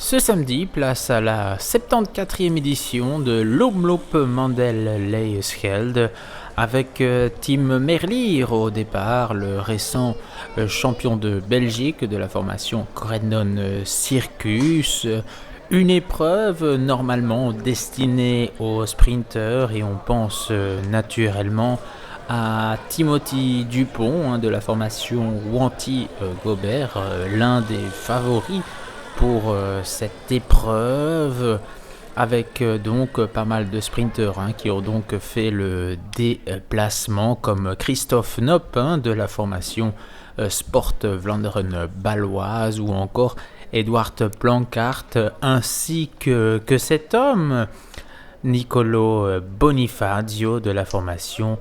Ce samedi, place à la 74e édition de l'Omloop Mandel Leijschelde avec Tim Merlier au départ, le récent champion de Belgique de la formation Corendon Circus. Une épreuve normalement destinée aux sprinteurs et on pense naturellement à Timothy Dupont de la formation Wanty Gobert, l'un des favoris pour cette épreuve avec donc pas mal de sprinteurs qui ont donc fait le déplacement comme Christophe Nopp de la formation Sport Vlaanderen baloise ou encore Edward Planckaert ainsi que cet homme Nicolo Bonifacio de la formation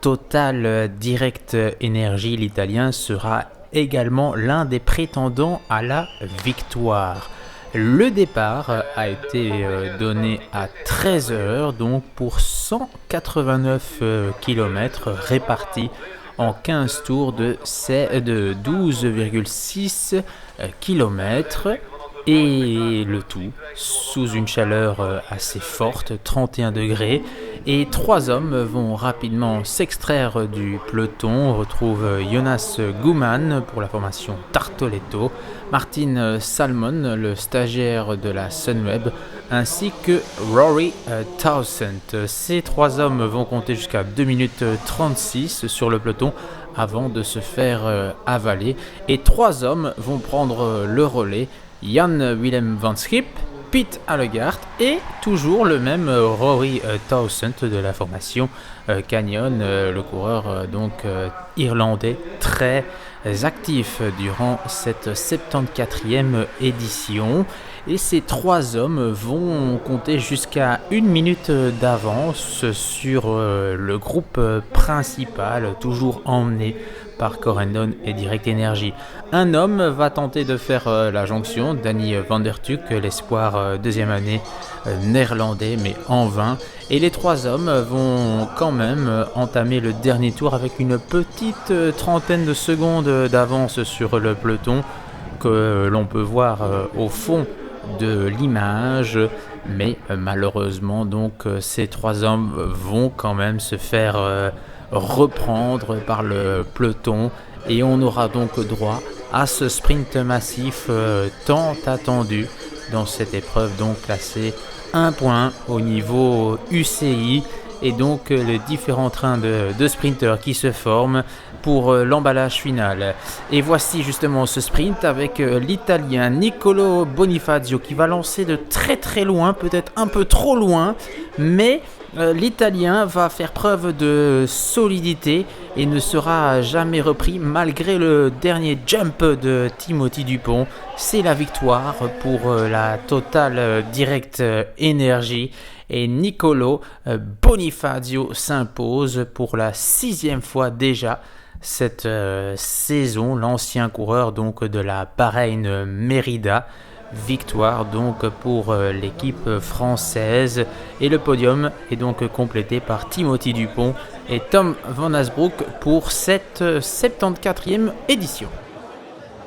Total Direct Energy. L'italien sera également l'un des prétendants à la victoire. Le départ a été donné à 13h, donc pour 189 km répartis en 15 tours de 12,6 km. Et le tout sous une chaleur assez forte, 31 degrés. Et 3 hommes vont rapidement s'extraire du peloton. On retrouve Jonas Guman pour la formation Tartoletto, Martin Salmon, le stagiaire de la Sunweb, ainsi que Rory Towsend. Ces 3 hommes vont compter jusqu'à 2 minutes 36 sur le peloton avant de se faire avaler. Et 3 hommes vont prendre le relais. Jan Willem van Schip, Piet Allegaert et toujours le même Rory Towsend de la formation Canyon, le coureur irlandais très actif durant cette 74e édition. Et ces 3 hommes vont compter jusqu'à 1 minute d'avance sur le groupe principal, toujours emmené par Corendon et Direct Energy. Un homme va tenter de faire la jonction, Danny van der Tuck, l'espoir deuxième année néerlandais, mais en vain. Et les 3 hommes vont quand même entamer le dernier tour avec une petite trentaine de secondes d'avance sur le peloton que l'on peut voir au fond de l'image. Mais malheureusement, donc, ces 3 hommes vont quand même se faire reprendre par le peloton et on aura donc droit à ce sprint massif tant attendu dans cette épreuve, donc classée 1 point au niveau UCI, et donc les différents trains de sprinteurs qui se forment pour l'emballage final. Et voici justement ce sprint avec l'Italien Nicolo Bonifacio qui va lancer de très très loin, peut-être un peu trop loin, mais l'Italien va faire preuve de solidité et ne sera jamais repris malgré le dernier jump de Timothy Dupont. C'est la victoire pour la Total Direct Energy et Nicolo Bonifacio s'impose pour la 6e fois déjà cette saison. L'ancien coureur donc de la Bahreïn Merida. Victoire donc pour l'équipe française et le podium est donc complété par Timothy Dupont et Tom Van Asbroek pour cette 74e édition.